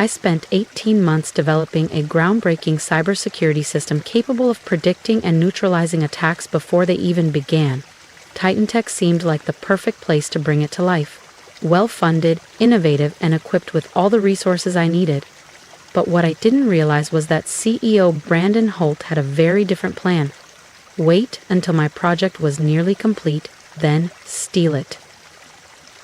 I spent 18 months developing a groundbreaking cybersecurity system capable of predicting and neutralizing attacks before they even began. TitanTech seemed like the perfect place to bring it to life. Well-funded, innovative, and equipped with all the resources I needed. But what I didn't realize was that CEO Brandon Holt had a very different plan. Wait until my project was nearly complete, then steal it.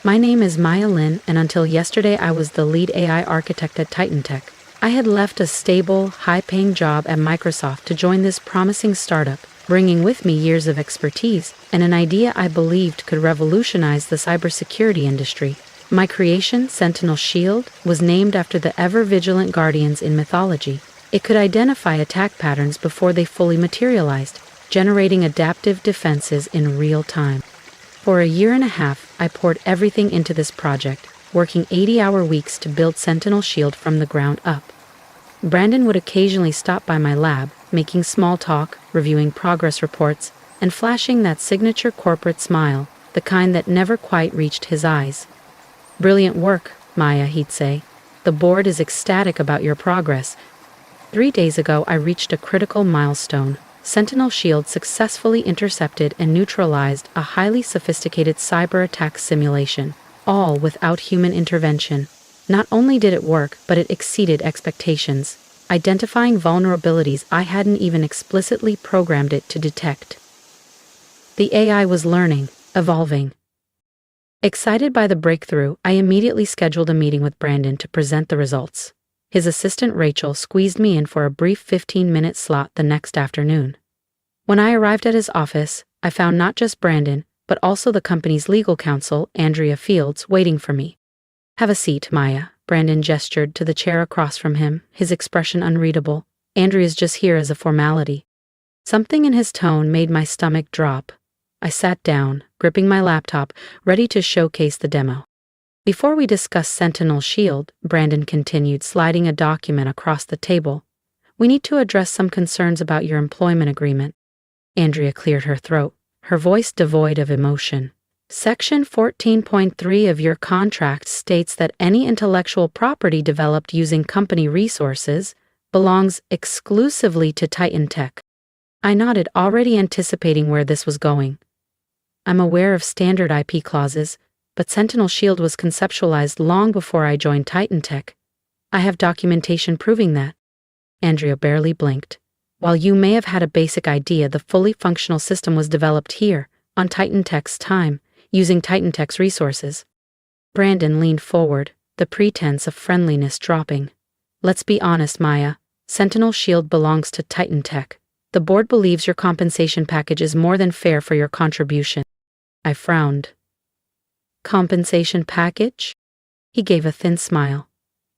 My name is Maya Lin, and until yesterday I was the lead AI architect at TitanTech. I had left a stable, high-paying job at Microsoft to join this promising startup, bringing with me years of expertise and an idea I believed could revolutionize the cybersecurity industry. My creation, Sentinel Shield, was named after the ever-vigilant guardians in mythology. It could identify attack patterns before they fully materialized, generating adaptive defenses in real time. For a year and a half, I poured everything into this project, working 80-hour weeks to build Sentinel Shield from the ground up. Brandon would occasionally stop by my lab, making small talk, reviewing progress reports, and flashing that signature corporate smile, the kind that never quite reached his eyes. "Brilliant work, Maya," he'd say. "The board is ecstatic about your progress." 3 days ago, I reached a critical milestone. Sentinel Shield successfully intercepted and neutralized a highly sophisticated cyber attack simulation, all without human intervention. Not only did it work, but it exceeded expectations, identifying vulnerabilities I hadn't even explicitly programmed it to detect. The AI was learning, evolving. Excited by the breakthrough, I immediately scheduled a meeting with Brandon to present the results. His assistant Rachel squeezed me in for a brief 15-minute slot the next afternoon. When I arrived at his office, I found not just Brandon, but also the company's legal counsel, Andrea Fields, waiting for me. "Have a seat, Maya," Brandon gestured to the chair across from him, his expression unreadable. "Andrea's just here as a formality." Something in his tone made my stomach drop. I sat down, gripping my laptop, ready to showcase the demo. "Before we discuss Sentinel Shield," Brandon continued, sliding a document across the table, "we need to address some concerns about your employment agreement." Andrea cleared her throat, her voice devoid of emotion. "Section 14.3 of your contract states that any intellectual property developed using company resources belongs exclusively to TitanTech." I nodded, already anticipating where this was going. "I'm aware of standard IP clauses, but Sentinel Shield was conceptualized long before I joined TitanTech. I have documentation proving that." Andrea barely blinked. "While you may have had a basic idea, the fully functional system was developed here, on TitanTech's time, using TitanTech's resources." Brandon leaned forward, the pretense of friendliness dropping. "Let's be honest, Maya. Sentinel Shield belongs to TitanTech. The board believes your compensation package is more than fair for your contribution." I frowned. "Compensation package?" He gave a thin smile.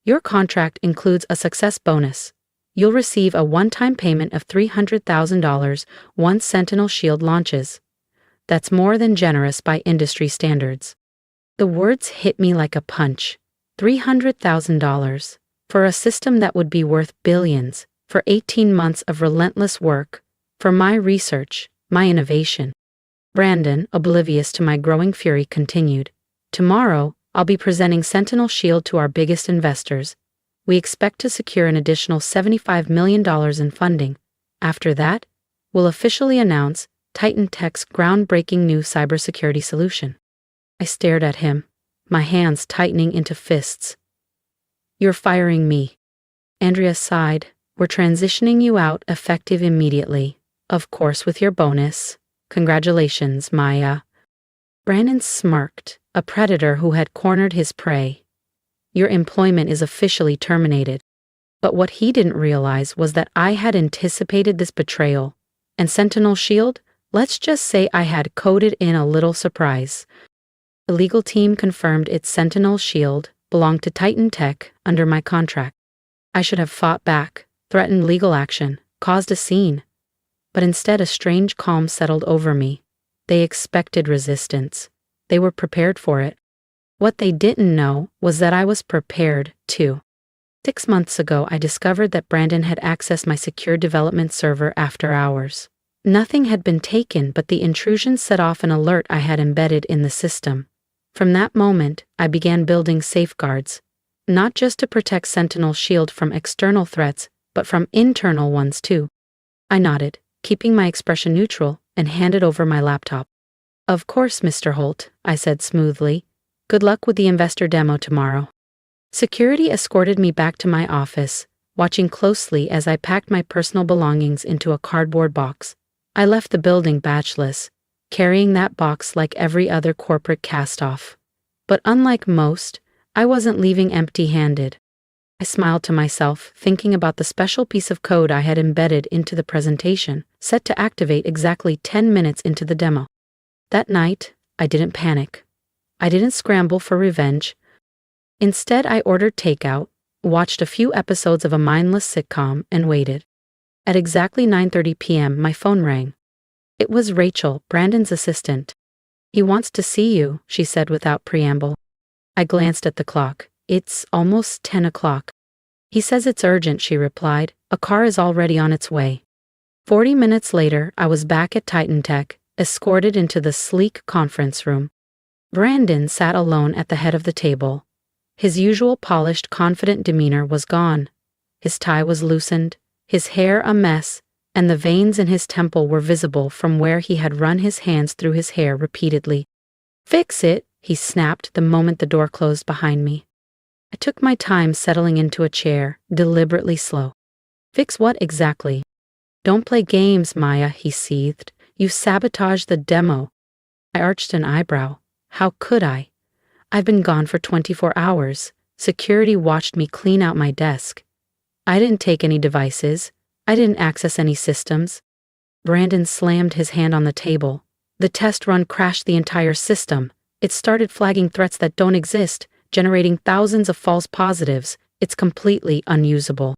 "Your contract includes a success bonus. You'll receive a one-time payment of $300,000 once Sentinel Shield launches. That's more than generous by industry standards." The words hit me like a punch. $300,000 for a system that would be worth billions, for 18 months of relentless work, for my research, my innovation. Brandon, oblivious to my growing fury, continued. "Tomorrow, I'll be presenting Sentinel Shield to our biggest investors. We expect to secure an additional $75 million in funding. After that, we'll officially announce TitanTech's groundbreaking new cybersecurity solution." I stared at him, my hands tightening into fists. "You're firing me." Andrea sighed. "We're transitioning you out, effective immediately. Of course, with your bonus. Congratulations, Maya." Brandon smirked, a predator who had cornered his prey. "Your employment is officially terminated." But what he didn't realize was that I had anticipated this betrayal. And Sentinel Shield? Let's just say I had coded in a little surprise. The legal team confirmed its Sentinel Shield belonged to TitanTech under my contract. I should have fought back, threatened legal action, caused a scene. But instead a strange calm settled over me. They expected resistance. They were prepared for it. What they didn't know was that I was prepared, too. 6 months ago, I discovered that Brandon had accessed my secure development server after hours. Nothing had been taken, but the intrusion set off an alert I had embedded in the system. From that moment, I began building safeguards. Not just to protect Sentinel Shield from external threats, but from internal ones too. I nodded, keeping my expression neutral, and handed over my laptop. Of course, Mr. Holt, I said smoothly. Good luck with the investor demo tomorrow. Security escorted me back to my office, watching closely as I packed my personal belongings into a cardboard box. I left the building badgeless, carrying that box like every other corporate cast-off. But unlike most, I wasn't leaving empty-handed. I smiled to myself, thinking about the special piece of code I had embedded into the presentation, set to activate exactly 10 minutes into the demo. That night, I didn't panic. I didn't scramble for revenge. Instead, I ordered takeout, watched a few episodes of a mindless sitcom, and waited. At exactly 9:30 p.m., my phone rang. It was Rachel, Brandon's assistant. He wants to see you, she said without preamble. I glanced at the clock. It's almost 10 o'clock. He says it's urgent, she replied. A car is already on its way. 40 minutes later, I was back at TitanTech, escorted into the sleek conference room. Brandon sat alone at the head of the table. His usual polished, confident demeanor was gone. His tie was loosened, his hair a mess, and the veins in his temple were visible from where he had run his hands through his hair repeatedly. Fix it, he snapped the moment the door closed behind me. I took my time settling into a chair, deliberately slow. Fix what exactly? Don't play games, Maya, he seethed. You sabotaged the demo. I arched an eyebrow. How could I? I've been gone for 24 hours. Security watched me clean out my desk. I didn't take any devices. I didn't access any systems. Brandon slammed his hand on the table. The test run crashed the entire system. It started flagging threats that don't exist, generating thousands of false positives. It's completely unusable.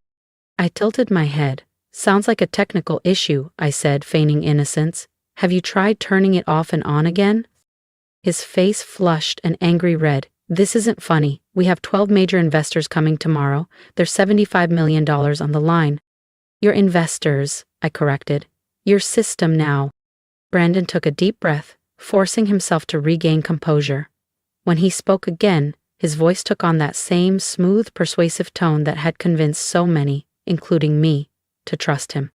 I tilted my head. Sounds like a technical issue, I said, feigning innocence. Have you tried turning it off and on again? His face flushed an angry red. This isn't funny. We have 12 major investors coming tomorrow. There's $75 million on the line. Your investors, I corrected. Your system now. Brandon took a deep breath, forcing himself to regain composure. When he spoke again, his voice took on that same smooth, persuasive tone that had convinced so many, including me, to trust him.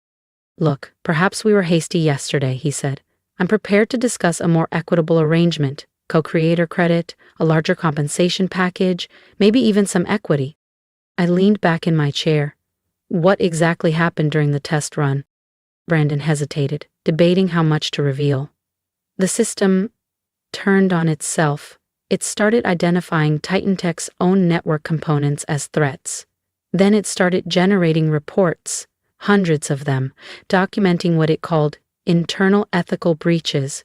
Look, perhaps we were hasty yesterday, he said. I'm prepared to discuss a more equitable arrangement, co-creator credit, a larger compensation package, maybe even some equity. I leaned back in my chair. What exactly happened during the test run? Brandon hesitated, debating how much to reveal. The system turned on itself. It started identifying TitanTech's own network components as threats. Then it started generating reports, hundreds of them, documenting what it called internal ethical breaches.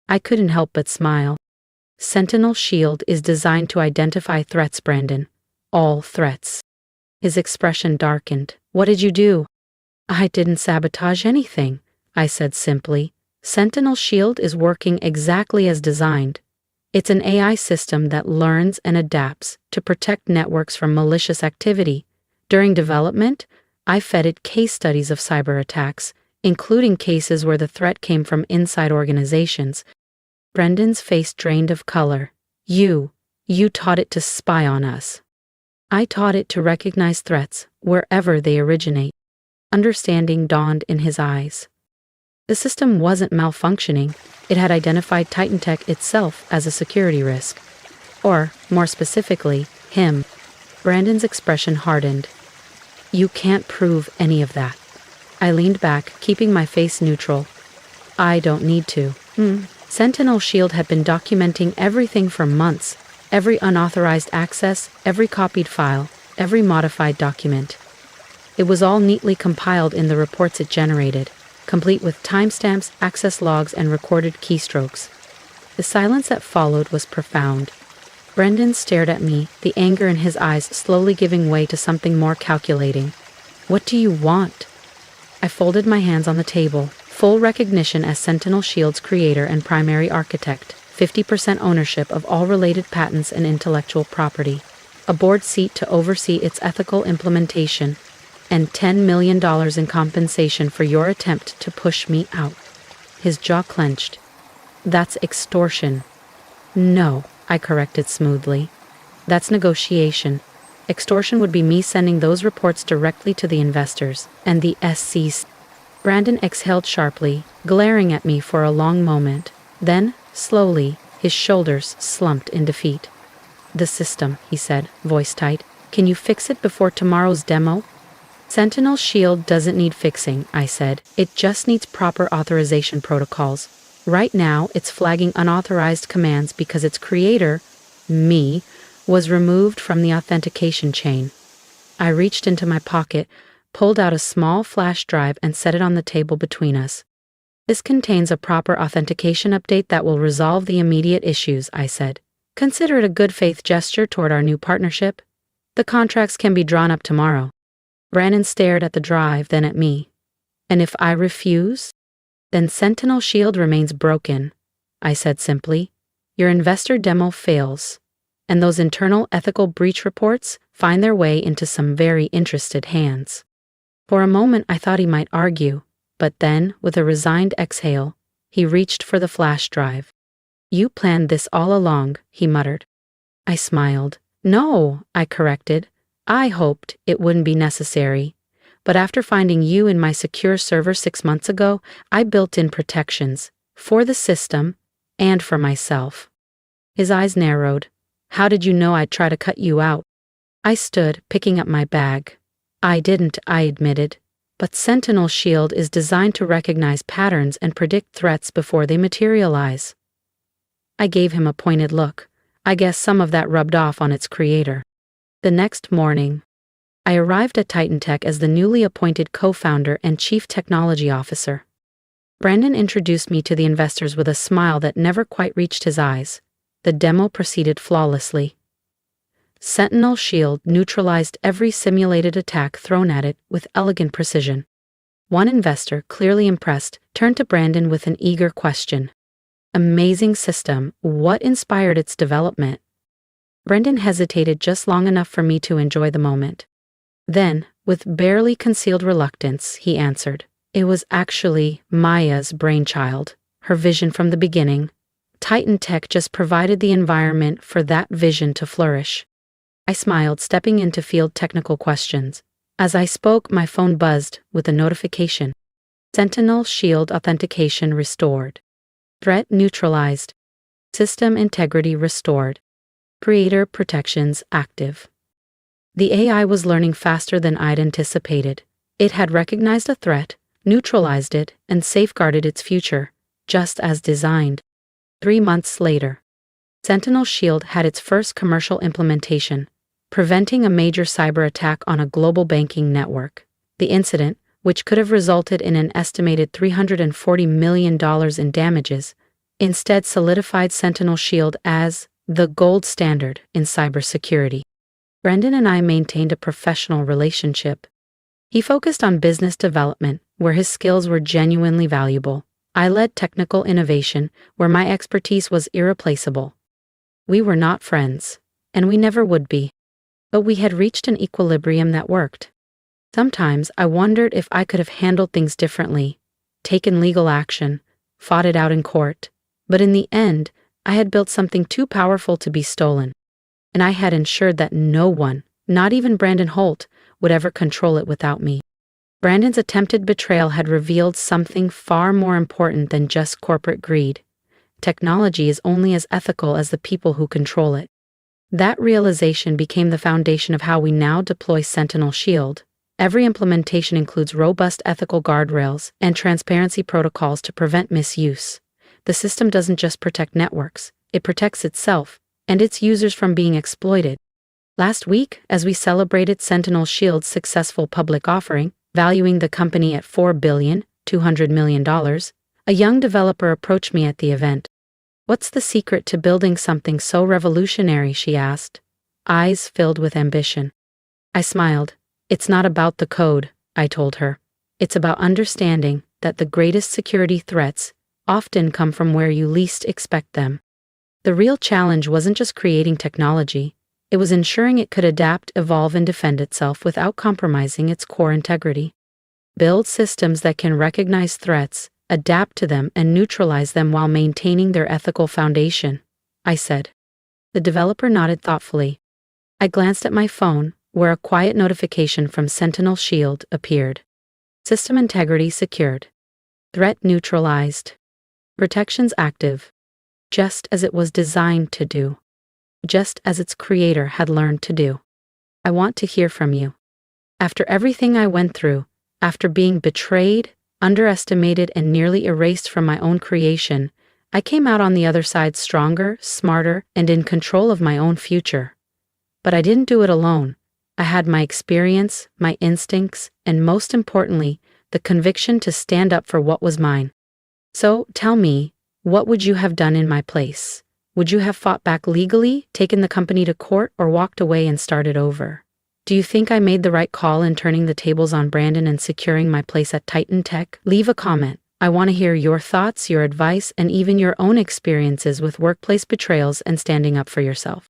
I couldn't help but smile. Sentinel Shield is designed to identify threats, Brandon. All threats. His expression darkened. What did you do? I didn't sabotage anything, I said simply. Sentinel Shield is working exactly as designed. It's an AI system that learns and adapts to protect networks from malicious activity. During development, I fed it case studies of cyber attacks, including cases where the threat came from inside organizations. Brendan's face drained of color. You taught it to spy on us. I taught it to recognize threats wherever they originate. Understanding dawned in his eyes. The system wasn't malfunctioning. It had identified TitanTech itself as a security risk. Or, more specifically, him. Brandon's expression hardened. You can't prove any of that. I leaned back, keeping my face neutral. I don't need to. Sentinel Shield had been documenting everything for months. Every unauthorized access, every copied file, every modified document. It was all neatly compiled in the reports it generated, complete with timestamps, access logs, and recorded keystrokes. The silence that followed was profound. Brandon stared at me, the anger in his eyes slowly giving way to something more calculating. What do you want? I folded my hands on the table, full recognition as Sentinel Shield's creator and primary architect, 50% ownership of all related patents and intellectual property, a board seat to oversee its ethical implementation, and $10 million in compensation for your attempt to push me out. His jaw clenched. That's extortion. No, I corrected smoothly. That's negotiation. Extortion would be me sending those reports directly to the investors and the SEC. Brandon exhaled sharply, glaring at me for a long moment. Then, slowly, his shoulders slumped in defeat. The system, he said, voice tight. Can you fix it before tomorrow's demo? Sentinel Shield doesn't need fixing, I said. It just needs proper authorization protocols. Right now, it's flagging unauthorized commands because its creator, me, was removed from the authentication chain. I reached into my pocket, pulled out a small flash drive and set it on the table between us. This contains a proper authentication update that will resolve the immediate issues, I said. Consider it a good faith gesture toward our new partnership. The contracts can be drawn up tomorrow. Brandon stared at the drive, then at me. And if I refuse? Then Sentinel Shield remains broken, I said simply. Your investor demo fails, and those internal ethical breach reports find their way into some very interested hands. For a moment I thought he might argue, but then, with a resigned exhale, he reached for the flash drive. You planned this all along, he muttered. I smiled. No, I corrected. I hoped it wouldn't be necessary. But after finding you in my secure server 6 months ago, I built in protections, for the system, and for myself. His eyes narrowed. How did you know I'd try to cut you out? I stood, picking up my bag. I didn't, I admitted. But Sentinel Shield is designed to recognize patterns and predict threats before they materialize. I gave him a pointed look. I guess some of that rubbed off on its creator. The next morning, I arrived at TitanTech as the newly appointed co-founder and chief technology officer. Brandon introduced me to the investors with a smile that never quite reached his eyes. The demo proceeded flawlessly. Sentinel Shield neutralized every simulated attack thrown at it with elegant precision. One investor, clearly impressed, turned to Brandon with an eager question. Amazing system, what inspired its development? Brandon hesitated just long enough for me to enjoy the moment. Then, with barely concealed reluctance, he answered. It was actually Maya's brainchild, her vision from the beginning. TitanTech just provided the environment for that vision to flourish. I smiled, stepping in to field technical questions. As I spoke, my phone buzzed with a notification. Sentinel Shield authentication restored. Threat neutralized. System integrity restored. Creator protections active. The AI was learning faster than I'd anticipated. It had recognized a threat, neutralized it, and safeguarded its future, just as designed. 3 months later, Sentinel Shield had its first commercial implementation, preventing a major cyber attack on a global banking network. The incident, which could have resulted in an estimated $340 million in damages, instead solidified Sentinel Shield as the gold standard in cybersecurity. Brandon and I maintained a professional relationship. He focused on business development, where his skills were genuinely valuable. I led technical innovation, where my expertise was irreplaceable. We were not friends, and we never would be. But we had reached an equilibrium that worked. Sometimes I wondered if I could have handled things differently, taken legal action, fought it out in court. But in the end, I had built something too powerful to be stolen. And I had ensured that no one, not even Brandon Holt, would ever control it without me. Brandon's attempted betrayal had revealed something far more important than just corporate greed. Technology is only as ethical as the people who control it. That realization became the foundation of how we now deploy Sentinel Shield. Every implementation includes robust ethical guardrails and transparency protocols to prevent misuse. The system doesn't just protect networks, it protects itself and its users from being exploited. Last week, as we celebrated Sentinel Shield's successful public offering, valuing the company at $4.2 billion, a young developer approached me at the event. What's the secret to building something so revolutionary, she asked, eyes filled with ambition. I smiled. It's not about the code, I told her. It's about understanding that the greatest security threats often come from where you least expect them. The real challenge wasn't just creating technology, it was ensuring it could adapt, evolve, and defend itself without compromising its core integrity. Build systems that can recognize threats, adapt to them, and neutralize them while maintaining their ethical foundation, I said. The developer nodded thoughtfully. I glanced at my phone, where a quiet notification from Sentinel Shield appeared. System integrity secured. Threat neutralized. Protections active. Just as it was designed to do. Just as its creator had learned to do. I want to hear from you. After everything I went through, after being betrayed, underestimated, and nearly erased from my own creation, I came out on the other side stronger, smarter, and in control of my own future. But I didn't do it alone. I had my experience, my instincts, and most importantly, the conviction to stand up for what was mine. So, tell me, what would you have done in my place? Would you have fought back legally, taken the company to court, or walked away and started over? Do you think I made the right call in turning the tables on Brandon and securing my place at TitanTech? Leave a comment. I want to hear your thoughts, your advice, and even your own experiences with workplace betrayals and standing up for yourself.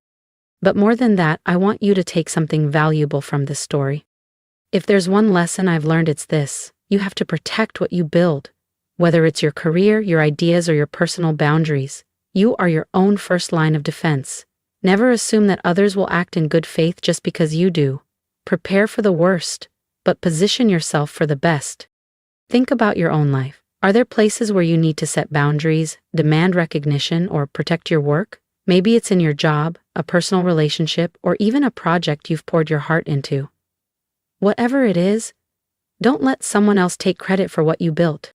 But more than that, I want you to take something valuable from this story. If there's one lesson I've learned, it's this: you have to protect what you build. Whether it's your career, your ideas, or your personal boundaries, you are your own first line of defense. Never assume that others will act in good faith just because you do. Prepare for the worst, but position yourself for the best. Think about your own life. Are there places where you need to set boundaries, demand recognition, or protect your work? Maybe it's in your job, a personal relationship, or even a project you've poured your heart into. Whatever it is, don't let someone else take credit for what you built.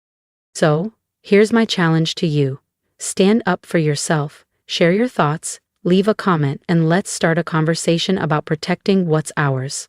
So, here's my challenge to you. Stand up for yourself, share your thoughts, leave a comment, and let's start a conversation about protecting what's ours.